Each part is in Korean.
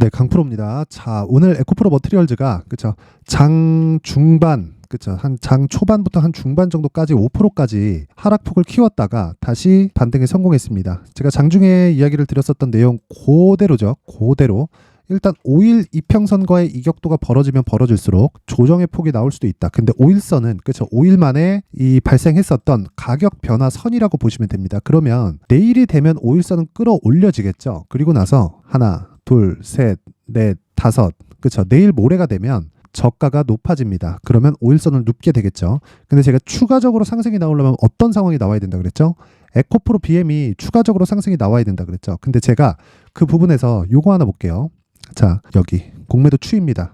네, 강프로입니다. 자, 오늘 에코프로 머티리얼즈가 그쵸 장 중반 그쵸 한 장 초반부터 한 중반 정도까지 5%까지 하락폭을 키웠다가 다시 반등에 성공했습니다. 제가 장중에 이야기를 드렸었던 내용 그대로죠. 그대로 일단 5일 이평선과의 이격도가 벌어지면 벌어질수록 조정의 폭이 나올 수도 있다. 근데 5일선은 그쵸 5일 만에 이 발생했었던 가격 변화 선이라고 보시면 됩니다. 그러면 내일이 되면 5일선은 끌어올려지겠죠. 그리고 나서 하나 둘, 셋, 넷, 다섯. 그쵸. 내일 모레가 되면 저가가 높아집니다. 그러면 5일선을 눕게 되겠죠. 근데 제가 추가적으로 상승이 나오려면 어떤 상황이 나와야 된다 그랬죠? 에코프로 BM이 추가적으로 상승이 나와야 된다 그랬죠. 근데 제가 그 부분에서 요거 하나 볼게요. 자, 여기 공매도 추이입니다.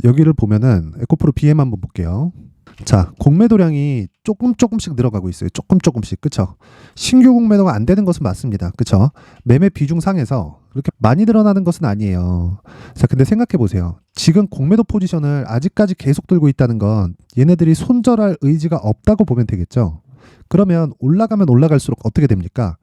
여기를 보면은 에코프로 BM 한번 볼게요. 자, 공매도량이 조금씩 늘어가고 있어요. 조금씩. 그쵸? 신규 공매도가 안 되는 것은 맞습니다. 그쵸? 매매 비중 상에서 그렇게 많이 늘어나는 것은 아니에요. 자, 근데 생각해 보세요. 지금 공매도 포지션을 아직까지 계속 들고 있다는 건 얘네들이 손절할 의지가 없다고 보면 되겠죠? 그러면 올라가면 올라갈수록 어떻게 됩니까?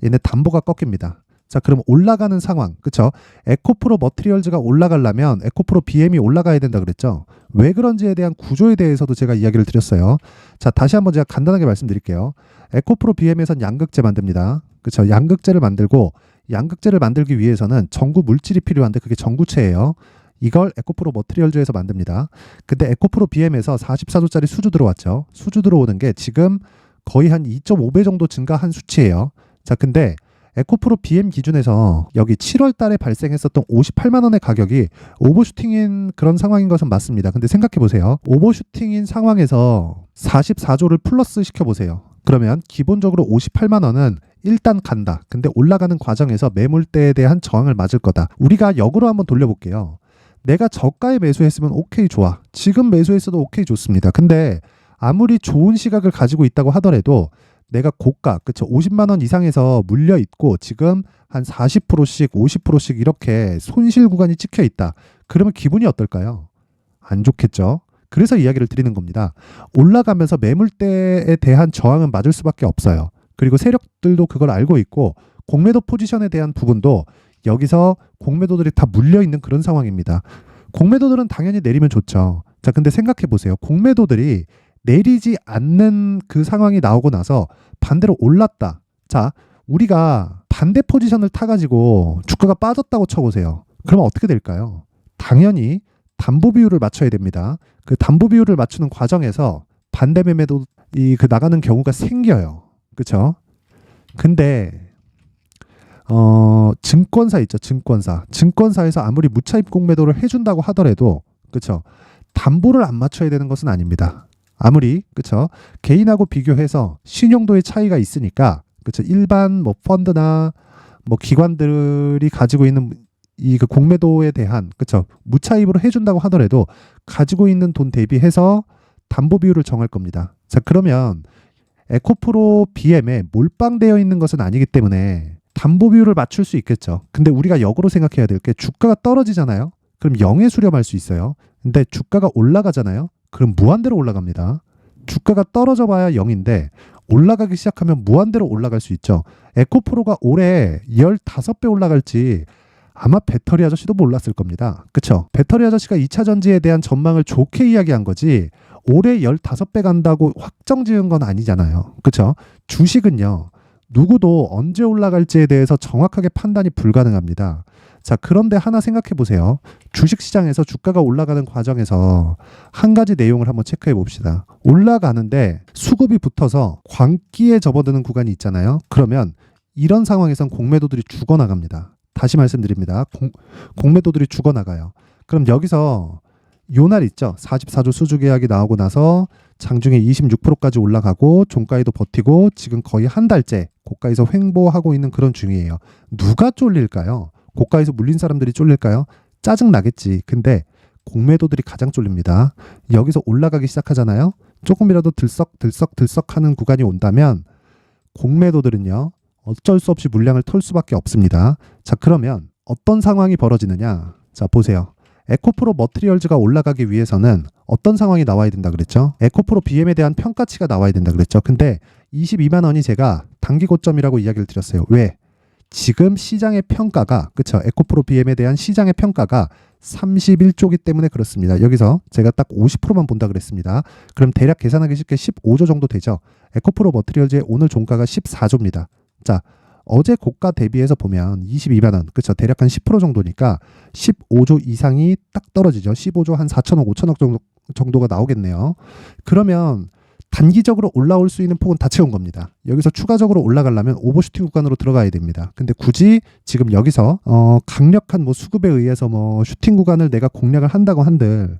얘네 담보가 꺾입니다. 자, 그럼 올라가는 상황, 그쵸? 에코프로 머티리얼즈가 올라가려면 에코프로 BM이 올라가야 된다 그랬죠? 왜 그런지에 대한 구조에 대해서도 제가 이야기를 드렸어요. 자, 다시 한번 제가 간단하게 말씀드릴게요. 에코프로 BM에선 양극재 만듭니다. 그쵸? 양극재를 만들고 양극재를 만들기 위해서는 전구 물질이 필요한데 그게 전구체예요. 이걸 에코프로 머티리얼즈에서 만듭니다. 근데 에코프로 BM에서 44조짜리 수주 들어왔죠. 수주 들어오는 게 지금 거의 한 2.5배 정도 증가한 수치예요. 자, 근데 에코프로 BM 기준에서 여기 7월 달에 발생했었던 58만 원의 가격이 오버슈팅인 그런 상황인 것은 맞습니다. 근데 생각해 보세요. 오버슈팅인 상황에서 44조를 플러스 시켜 보세요. 그러면 기본적으로 58만 원은 일단 간다. 근데 올라가는 과정에서 매물대에 대한 저항을 맞을 거다. 우리가 역으로 한번 돌려볼게요. 내가 저가에 매수했으면 오케이 좋아. 지금 매수했어도 오케이 좋습니다. 근데 아무리 좋은 시각을 가지고 있다고 하더라도 내가 고가, 그쵸? 50만 원 이상에서 물려 있고 지금 한 40%씩, 50%씩 이렇게 손실 구간이 찍혀 있다. 그러면 기분이 어떨까요? 안 좋겠죠? 그래서 이야기를 드리는 겁니다. 올라가면서 매물대에 대한 저항은 맞을 수밖에 없어요. 그리고 세력들도 그걸 알고 있고 공매도 포지션에 대한 부분도 여기서 공매도들이 다 물려 있는 그런 상황입니다. 공매도들은 당연히 내리면 좋죠. 자, 근데 생각해 보세요. 공매도들이 내리지 않는 그 상황이 나오고 나서 반대로 올랐다. 자, 우리가 반대 포지션을 타가지고 주가가 빠졌다고 쳐보세요. 그러면 어떻게 될까요? 당연히 담보 비율을 맞춰야 됩니다. 그 담보 비율을 맞추는 과정에서 반대 매매도 나가는 경우가 생겨요. 그쵸? 근데 증권사 있죠. 증권사에서 아무리 무차입 공매도를 해준다고 하더라도 그쵸? 담보를 안 맞춰야 되는 것은 아닙니다. 아무리 그쵸 개인하고 비교해서 신용도의 차이가 있으니까 그쵸 일반 뭐 펀드나 뭐 기관들이 가지고 있는 이 그 공매도에 대한 그쵸 무차입으로 해준다고 하더라도 가지고 있는 돈 대비해서 담보 비율을 정할 겁니다. 자, 그러면 에코프로 BM에 몰빵되어 있는 것은 아니기 때문에 담보 비율을 맞출 수 있겠죠. 근데 우리가 역으로 생각해야 될 게 주가가 떨어지잖아요. 그럼 0에 수렴할 수 있어요. 근데 주가가 올라가잖아요. 그럼 무한대로 올라갑니다. 주가가 떨어져 봐야 0인데 올라가기 시작하면 무한대로 올라갈 수 있죠. 에코프로가 올해 15배 올라갈지 아마 배터리 아저씨도 몰랐을 겁니다. 그쵸? 배터리 아저씨가 2차 전지에 대한 전망을 좋게 이야기한 거지 올해 15배 간다고 확정 지은 건 아니잖아요. 그쵸? 주식은요. 누구도 언제 올라갈지에 대해서 정확하게 판단이 불가능합니다. 자, 그런데 하나 생각해 보세요. 주식시장에서 주가가 올라가는 과정에서 한 가지 내용을 한번 체크해 봅시다. 올라가는데 수급이 붙어서 광기에 접어드는 구간이 있잖아요. 그러면 이런 상황에선 공매도들이 죽어나갑니다. 다시 말씀드립니다. 공매도들이 죽어나가요. 그럼 여기서 요 날 있죠. 44조 수주 계약이 나오고 나서 장중에 26%까지 올라가고 종가에도 버티고 지금 거의 한 달째 고가에서 횡보하고 있는 그런 중이에요. 누가 쫄릴까요? 고가에서 물린 사람들이 쫄릴까요? 짜증 나겠지. 근데 공매도들이 가장 쫄립니다. 여기서 올라가기 시작하잖아요. 조금이라도 들썩 하는 구간이 온다면 공매도들은요. 어쩔 수 없이 물량을 털 수밖에 없습니다. 자, 그러면 어떤 상황이 벌어지느냐? 자, 보세요. 에코프로 머티리얼즈가 올라가기 위해서는 어떤 상황이 나와야 된다 그랬죠? 에코프로 BM에 대한 평가치가 나와야 된다 그랬죠? 근데 22만 원이 제가 단기 고점이라고 이야기를 드렸어요. 왜? 지금 시장의 평가가 그쵸? 에코프로 BM에 대한 시장의 평가가 31조기 때문에 그렇습니다. 여기서 제가 딱 50%만 본다 그랬습니다. 그럼 대략 계산하기 쉽게 15조 정도 되죠. 에코프로 머티리얼즈의 오늘 종가가 14조입니다. 자, 어제 고가 대비해서 보면 22만 원, 그쵸? 대략 한 10% 정도니까 15조 이상이 딱 떨어지죠. 15조 한 4천억, 5천억 정도가 나오겠네요. 그러면 단기적으로 올라올 수 있는 폭은 다 채운 겁니다. 여기서 추가적으로 올라가려면 오버슈팅 구간으로 들어가야 됩니다. 근데 굳이 지금 여기서 강력한 뭐 수급에 의해서 뭐 슈팅 구간을 내가 공략을 한다고 한들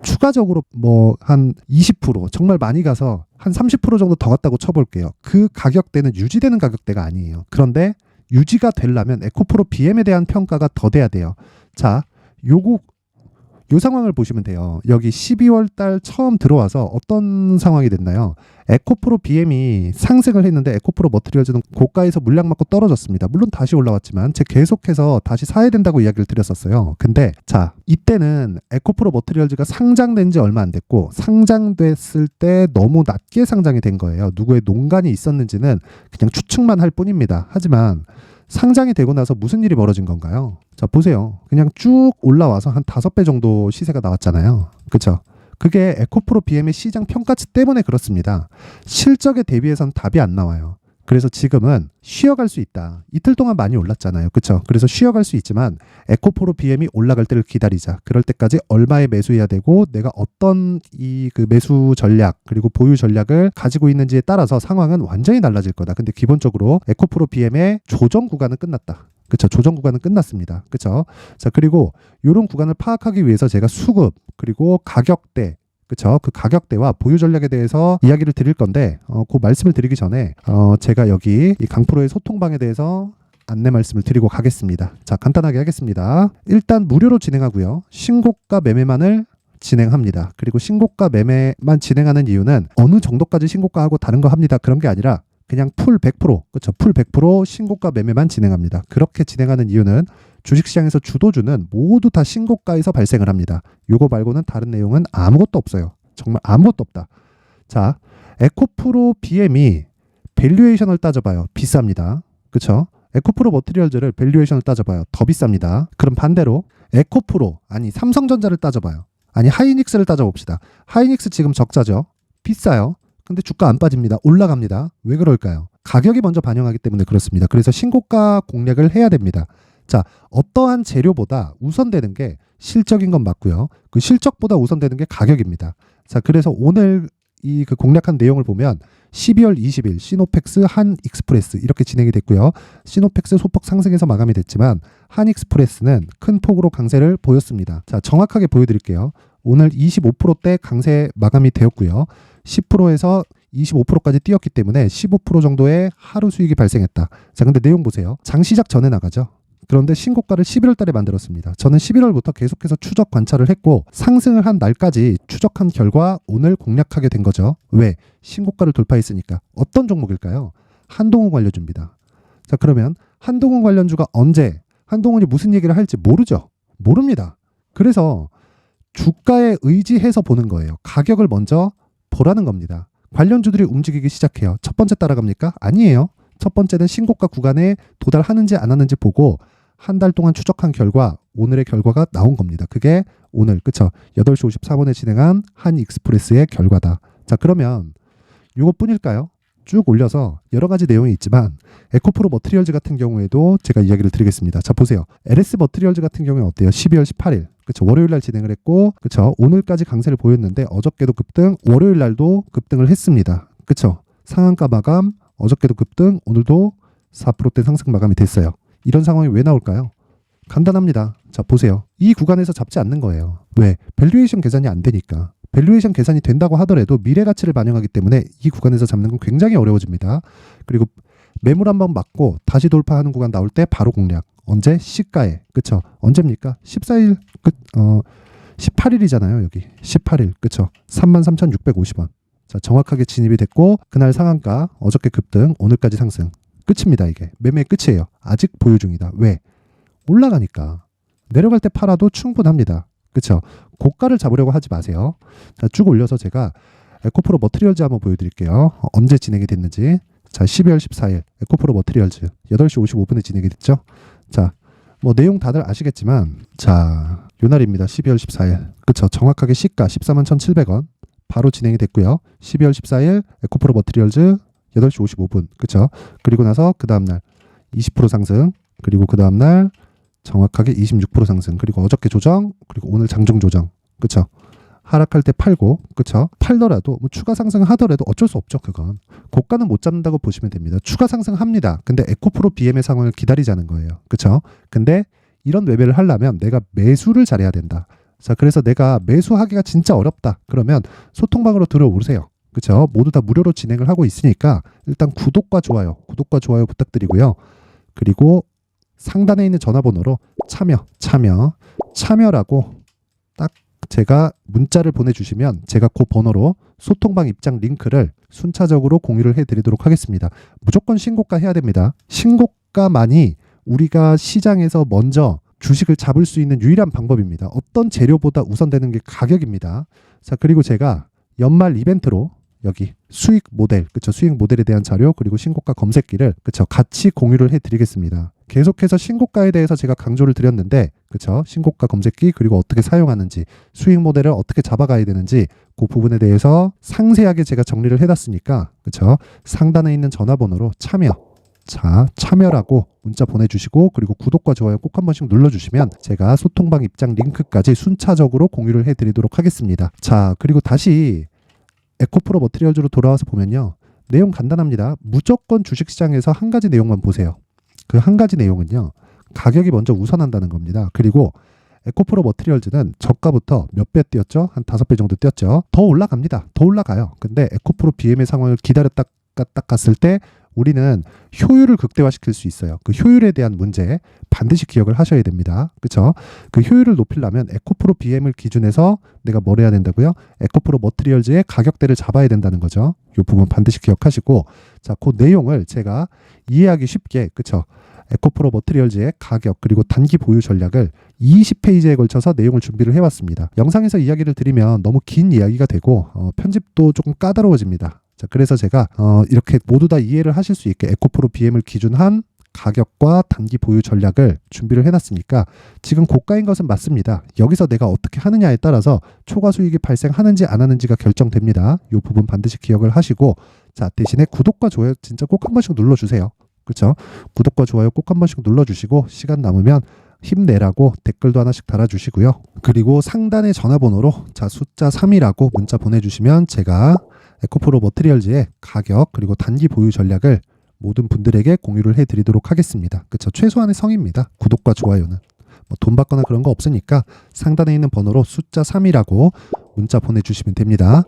추가적으로 뭐 한 20% 정말 많이 가서 한 30% 정도 더 갔다고 쳐볼게요. 그 가격대는 유지되는 가격대가 아니에요. 그런데 유지가 되려면 에코프로 BM에 대한 평가가 더 돼야 돼요. 자, 요 상황을 보시면 돼요. 여기 12월 달 처음 들어와서 어떤 상황이 됐나요? 에코프로 BM이 상승을 했는데 에코프로 머티리얼즈는 고가에서 물량 맞고 떨어졌습니다. 물론 다시 올라왔지만 제가 계속해서 다시 사야 된다고 이야기를 드렸었어요. 근데 자, 이때는 에코프로 머티리얼즈가 상장된 지 얼마 안 됐고 상장됐을 때 너무 낮게 상장이 된 거예요. 누구의 농간이 있었는지는 그냥 추측만 할 뿐입니다. 하지만 상장이 되고 나서 무슨 일이 벌어진 건가요? 자, 보세요. 그냥 쭉 올라와서 한 5배 정도 시세가 나왔잖아요. 그쵸? 그게 에코프로 BM의 시장 평가치 때문에 그렇습니다. 실적에 대비해서는 답이 안 나와요. 그래서 지금은 쉬어갈 수 있다. 이틀 동안 많이 올랐잖아요. 그쵸? 그래서 쉬어갈 수 있지만 에코프로 BM이 올라갈 때를 기다리자. 그럴 때까지 얼마에 매수해야 되고 내가 어떤 그 매수 전략 그리고 보유 전략을 가지고 있는지에 따라서 상황은 완전히 달라질 거다. 근데 기본적으로 에코프로 BM의 조정 구간은 끝났다. 그쵸? 조정 구간은 끝났습니다. 그쵸? 자, 그리고 이런 구간을 파악하기 위해서 제가 수급 그리고 가격대 그쵸? 그 가격대와 보유 전략에 대해서 이야기를 드릴 건데 그 말씀을 드리기 전에 제가 여기 이 강프로의 소통방에 대해서 안내 말씀을 드리고 가겠습니다. 자, 간단하게 하겠습니다. 일단 무료로 진행하고요. 신고가 매매만을 진행합니다. 그리고 신고가 매매만 진행하는 이유는 어느 정도까지 신고가하고 다른 거 합니다. 그런 게 아니라 그냥 풀 100%, 그렇죠? 풀 100% 신고가 매매만 진행합니다. 그렇게 진행하는 이유는 주식시장에서 주도주는 모두 다 신고가에서 발생을 합니다. 요거 말고는 다른 내용은 아무것도 없어요. 정말 아무것도 없다. 자, 에코프로 BM이 밸류에이션을 따져봐요. 비쌉니다. 그렇죠? 에코프로 머티리얼즈를 밸류에이션을 따져봐요. 더 비쌉니다. 그럼 반대로 에코프로, 아니 삼성전자를 따져봐요. 아니 하이닉스를 따져봅시다. 하이닉스 지금 적자죠? 비싸요. 근데 주가 안 빠집니다. 올라갑니다. 왜 그럴까요? 가격이 먼저 반영하기 때문에 그렇습니다. 그래서 신고가 공략을 해야 됩니다. 자, 어떠한 재료보다 우선되는 게 실적인 건 맞고요. 그 실적보다 우선되는 게 가격입니다. 자, 그래서 오늘 이 그 공략한 내용을 보면 12월 20일 시노펙스 한익스프레스 이렇게 진행이 됐고요. 시노펙스 소폭 상승해서 마감이 됐지만 한익스프레스는 큰 폭으로 강세를 보였습니다. 자, 정확하게 보여드릴게요. 오늘 25%대 강세 마감이 되었고요. 10%에서 25%까지 뛰었기 때문에 15% 정도의 하루 수익이 발생했다. 자, 근데 내용 보세요. 장 시작 전에 나가죠. 그런데 신고가를 11월 달에 만들었습니다. 저는 11월부터 계속해서 추적 관찰을 했고 상승을 한 날까지 추적한 결과 오늘 공략하게 된 거죠. 왜? 신고가를 돌파했으니까. 어떤 종목일까요? 한동훈 관련주입니다. 자, 그러면 한동훈 관련주가 언제 한동훈이 무슨 얘기를 할지 모르죠. 모릅니다. 그래서 주가에 의지해서 보는 거예요. 가격을 먼저 보라는 겁니다. 관련주들이 움직이기 시작해요. 첫 번째 따라갑니까? 아니에요. 첫 번째는 신고가 구간에 도달하는지 안 하는지 보고 한 달 동안 추적한 결과 오늘의 결과가 나온 겁니다. 그게 오늘 그쵸? 8시 54분에 진행한 한익스프레스의 결과다. 자, 그러면 이것뿐일까요? 쭉 올려서 여러 가지 내용이 있지만 에코프로 머티리얼즈 같은 경우에도 제가 이야기를 드리겠습니다. 자, 보세요. LS 머티리얼즈 같은 경우에 어때요? 12월 18일 그쵸? 월요일 날 진행을 했고 그쵸? 오늘까지 강세를 보였는데 어저께도 급등, 월요일 날도 급등을 했습니다. 그쵸? 상한가 마감, 어저께도 급등, 오늘도 4%대 상승 마감이 됐어요. 이런 상황이 왜 나올까요? 간단합니다. 자, 보세요. 이 구간에서 잡지 않는 거예요. 왜? 밸류에이션 계산이 안 되니까. 밸류에이션 계산이 된다고 하더라도 미래 가치를 반영하기 때문에 이 구간에서 잡는 건 굉장히 어려워집니다. 그리고 매물 한번 맞고 다시 돌파하는 구간 나올 때 바로 공략. 언제? 시가에. 그쵸? 언제입니까? 14일, 18일이잖아요. 여기. 18일. 그쵸? 33,650원. 자, 정확하게 진입이 됐고 그날 상한가, 어저께 급등, 오늘까지 상승. 끝입니다. 이게. 매매 끝이에요. 아직 보유 중이다. 왜? 올라가니까. 내려갈 때 팔아도 충분합니다. 그쵸? 고가를 잡으려고 하지 마세요. 자, 쭉 올려서 제가 에코프로 머티리얼즈 한번 보여드릴게요. 언제 진행이 됐는지. 자, 12월 14일 에코프로 머티리얼즈 8시 55분에 진행이 됐죠. 자, 뭐 내용 다들 아시겠지만, 자, 요 날입니다. 12월 14일. 그쵸. 정확하게 시가 141,700원. 바로 진행이 됐고요. 12월 14일 에코프로 머티리얼즈 8시 55분. 그쵸. 그리고 나서 그 다음날 20% 상승. 그리고 그 다음날 정확하게 26% 상승. 그리고 어저께 조정. 그리고 오늘 장중 조정. 그쵸. 하락할 때 팔고, 그쵸? 팔더라도 뭐 추가 상승하더라도 어쩔 수 없죠. 그건 고가는 못 잡는다고 보시면 됩니다. 추가 상승합니다. 근데 에코프로 BM의 상황을 기다리자는 거예요. 그쵸? 근데 이런 매매를 하려면 내가 매수를 잘해야 된다. 자, 그래서 내가 매수하기가 진짜 어렵다. 그러면 소통방으로 들어오세요. 그쵸? 모두 다 무료로 진행을 하고 있으니까 일단 구독과 좋아요 부탁드리고요. 그리고 상단에 있는 전화번호로 참여라고 딱 제가 문자를 보내주시면 제가 그 번호로 소통방 입장 링크를 순차적으로 공유를 해드리도록 하겠습니다. 무조건 신고가 해야 됩니다. 신고가만이 우리가 시장에서 먼저 주식을 잡을 수 있는 유일한 방법입니다. 어떤 재료보다 우선되는 게 가격입니다. 자, 그리고 제가 연말 이벤트로 여기 수익 모델, 그쵸? 수익 모델에 대한 자료 그리고 신고가 검색기를 그쵸? 같이 공유를 해드리겠습니다. 계속해서 신고가에 대해서 제가 강조를 드렸는데, 그쵸? 신고가 검색기 그리고 어떻게 사용하는지, 수익 모델을 어떻게 잡아가야 되는지 그 부분에 대해서 상세하게 제가 정리를 해놨으니까, 그쵸? 상단에 있는 전화번호로 참여라고 문자 보내주시고 그리고 구독과 좋아요 꼭 한 번씩 눌러주시면 제가 소통방 입장 링크까지 순차적으로 공유를 해드리도록 하겠습니다. 자, 그리고 다시 에코프로 머티리얼즈로 돌아와서 보면요. 내용 간단합니다. 무조건 주식시장에서 한 가지 내용만 보세요. 그 한 가지 내용은요. 가격이 먼저 우선한다는 겁니다. 그리고 에코프로 머티리얼즈는 저가부터 몇 배 뛰었죠? 한 5배 정도 뛰었죠? 더 올라갑니다. 더 올라가요. 근데 에코프로 BM의 상황을 기다렸다 딱 갔을 때 우리는 효율을 극대화시킬 수 있어요. 그 효율에 대한 문제 반드시 기억을 하셔야 됩니다. 그렇죠? 그 효율을 높이려면 에코프로 BM을 기준해서 내가 뭘 해야 된다고요? 에코프로 머티리얼즈의 가격대를 잡아야 된다는 거죠. 이 부분 반드시 기억하시고, 자, 그 내용을 제가 이해하기 쉽게, 그렇죠? 에코프로 머티리얼즈의 가격 그리고 단기 보유 전략을 20페이지에 걸쳐서 내용을 준비를 해왔습니다. 영상에서 이야기를 드리면 너무 긴 이야기가 되고 편집도 조금 까다로워집니다. 자, 그래서 제가 이렇게 모두 다 이해를 하실 수 있게 에코프로 BM을 기준한 가격과 단기 보유 전략을 준비를 해놨으니까 지금 고가인 것은 맞습니다. 여기서 내가 어떻게 하느냐에 따라서 초과 수익이 발생하는지 안 하는지가 결정됩니다. 이 부분 반드시 기억을 하시고, 자, 대신에 구독과 좋아요 진짜 꼭 한 번씩 눌러주세요. 그렇죠? 구독과 좋아요 꼭 한 번씩 눌러주시고 시간 남으면 힘내라고 댓글도 하나씩 달아주시고요. 그리고 상단의 전화번호로 자, 숫자 3이라고 문자 보내주시면 제가 에코프로 머티리얼즈의 가격 그리고 단기 보유 전략을 모든 분들에게 공유를 해드리도록 하겠습니다. 그쵸? 최소한의 성의입니다. 구독과 좋아요는 뭐 돈 받거나 그런 거 없으니까 상단에 있는 번호로 숫자 3이라고 문자 보내주시면 됩니다.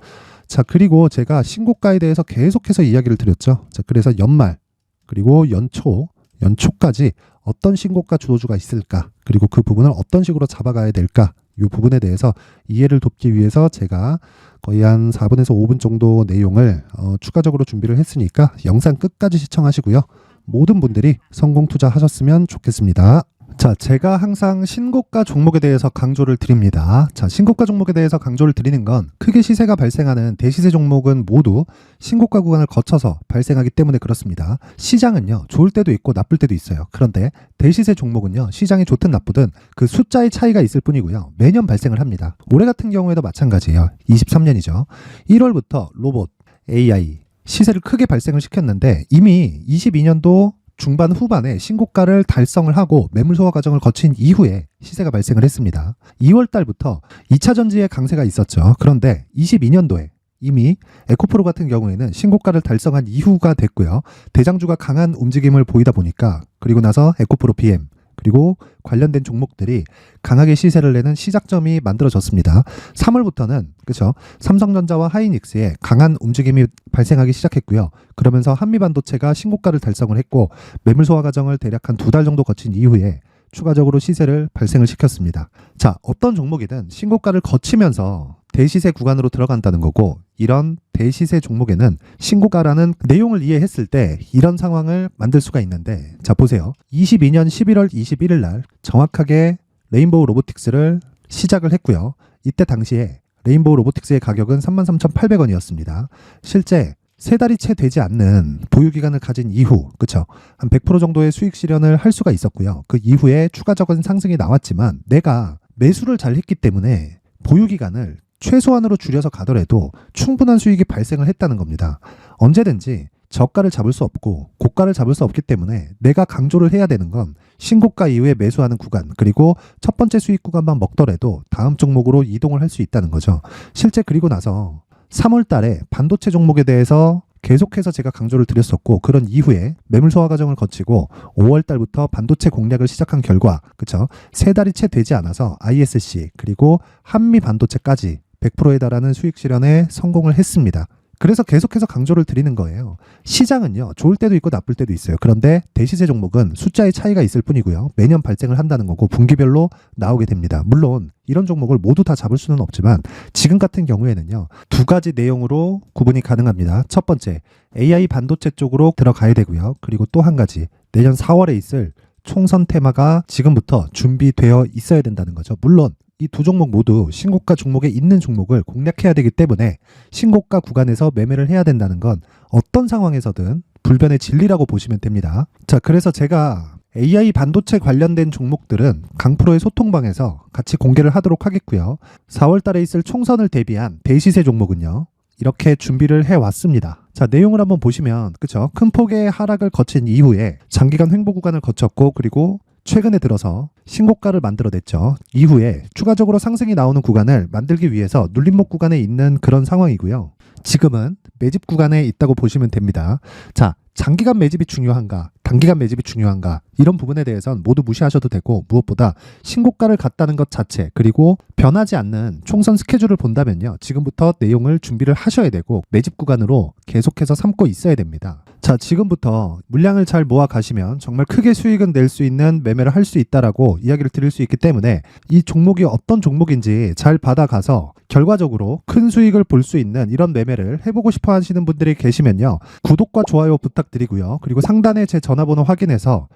자, 그리고 제가 신고가에 대해서 계속해서 이야기를 드렸죠. 자, 그래서 연말 그리고 연초까지 어떤 신고가 주도주가 있을까, 그리고 그 부분을 어떤 식으로 잡아가야 될까, 이 부분에 대해서 이해를 돕기 위해서 제가 거의 한 4분에서 5분 정도 내용을 추가적으로 준비를 했으니까 영상 끝까지 시청하시고요. 모든 분들이 성공 투자하셨으면 좋겠습니다. 자, 제가 항상 신고가 종목에 대해서 강조를 드립니다. 자, 신고가 종목에 대해서 강조를 드리는 건 크게 시세가 발생하는 대시세 종목은 모두 신고가 구간을 거쳐서 발생하기 때문에 그렇습니다. 시장은요, 좋을 때도 있고 나쁠 때도 있어요. 그런데 대시세 종목은요, 시장이 좋든 나쁘든 그 숫자의 차이가 있을 뿐이고요. 매년 발생을 합니다. 올해 같은 경우에도 마찬가지예요. 23년이죠. 1월부터 로봇, AI 시세를 크게 발생을 시켰는데 이미 22년도 중반 후반에 신고가를 달성을 하고 매물 소화 과정을 거친 이후에 시세가 발생을 했습니다. 2월 달부터 2차 전지의 강세가 있었죠. 그런데 22년도에 이미 에코프로 같은 경우에는 신고가를 달성한 이후가 됐고요. 대장주가 강한 움직임을 보이다 보니까 그리고 나서 에코프로 BM 그리고 관련된 종목들이 강하게 시세를 내는 시작점이 만들어졌습니다. 3월부터는 그렇죠. 삼성전자와 하이닉스에 강한 움직임이 발생하기 시작했고요. 그러면서 한미반도체가 신고가를 달성을 했고 매물 소화 과정을 대략 한 2달 정도 거친 이후에 추가적으로 시세를 발생을 시켰습니다. 자, 어떤 종목이든 신고가를 거치면서 대시세 구간으로 들어간다는 거고, 이런 대시세 종목에는 신고가라는 내용을 이해했을 때 이런 상황을 만들 수가 있는데, 자, 보세요. 22년 11월 21일 날 정확하게 레인보우 로보틱스를 시작을 했고요. 이때 당시에 레인보우 로보틱스의 가격은 33,800원이었습니다. 실제 3달이 채 되지 않는 보유기간을 가진 이후, 그쵸? 한 100% 정도의 수익 실현을 할 수가 있었고요. 그 이후에 추가적인 상승이 나왔지만 내가 매수를 잘 했기 때문에 보유기간을 최소한으로 줄여서 가더라도 충분한 수익이 발생을 했다는 겁니다. 언제든지 저가를 잡을 수 없고 고가를 잡을 수 없기 때문에 내가 강조를 해야 되는 건 신고가 이후에 매수하는 구간, 그리고 첫 번째 수익 구간만 먹더라도 다음 종목으로 이동을 할 수 있다는 거죠. 실제 그리고 나서 3월 달에 반도체 종목에 대해서 계속해서 제가 강조를 드렸었고, 그런 이후에 매물 소화 과정을 거치고 5월 달부터 반도체 공략을 시작한 결과, 그쵸? 3달이 채 되지 않아서 ISC 그리고 한미 반도체까지 100%에 달하는 수익 실현에 성공을 했습니다. 그래서 계속해서 강조를 드리는 거예요. 시장은요, 좋을 때도 있고 나쁠 때도 있어요. 그런데 대시세 종목은 숫자의 차이가 있을 뿐이고요. 매년 발생을 한다는 거고 분기별로 나오게 됩니다. 물론 이런 종목을 모두 다 잡을 수는 없지만 지금 같은 경우에는요, 2가지 내용으로 구분이 가능합니다. 첫 번째, AI 반도체 쪽으로 들어가야 되고요. 그리고 또 한 가지, 내년 4월에 있을 총선 테마가 지금부터 준비되어 있어야 된다는 거죠. 물론 이 두 종목 모두 신고가 종목에 있는 종목을 공략해야 되기 때문에 신고가 구간에서 매매를 해야 된다는 건 어떤 상황에서든 불변의 진리라고 보시면 됩니다. 자, 그래서 제가 AI 반도체 관련된 종목들은 강프로의 소통방에서 같이 공개를 하도록 하겠고요. 4월 달에 있을 총선을 대비한 대시세 종목은요, 이렇게 준비를 해왔습니다. 자, 내용을 한번 보시면, 그쵸? 큰 폭의 하락을 거친 이후에 장기간 횡보 구간을 거쳤고, 그리고 최근에 들어서 신고가를 만들어냈죠. 이후에 추가적으로 상승이 나오는 구간을 만들기 위해서 눌림목 구간에 있는 그런 상황이고요. 지금은 매집 구간에 있다고 보시면 됩니다. 자, 장기간 매집이 중요한가, 단기간 매집이 중요한가, 이런 부분에 대해서는 모두 무시하셔도 되고, 무엇보다 신고가를 갔다는 것 자체, 그리고 변하지 않는 총선 스케줄을 본다면요, 지금부터 내용을 준비를 하셔야 되고 매집 구간으로 계속해서 삼고 있어야 됩니다. 자, 지금부터 물량을 잘 모아 가시면 정말 크게 수익은 낼 수 있는 매매를 할 수 있다라고 이야기를 드릴 수 있기 때문에 이 종목이 어떤 종목인지 잘 받아가서 결과적으로 큰 수익을 볼 수 있는 이런 매매를 해보고 싶어 하시는 분들이 계시면요, 구독과 좋아요 부탁드리고요. 그리고 상단에 제 전화번호 확인해서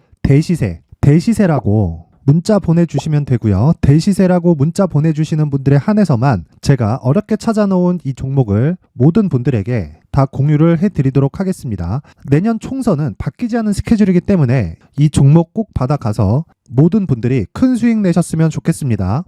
대시세라고 문자 보내주시면 되고요. 대시세라고 문자 보내주시는 분들에 한해서만 제가 어렵게 찾아놓은 이 종목을 모든 분들에게 다 공유를 해드리도록 하겠습니다. 내년 총선은 바뀌지 않은 스케줄이기 때문에 이 종목 꼭 받아가서 모든 분들이 큰 수익 내셨으면 좋겠습니다.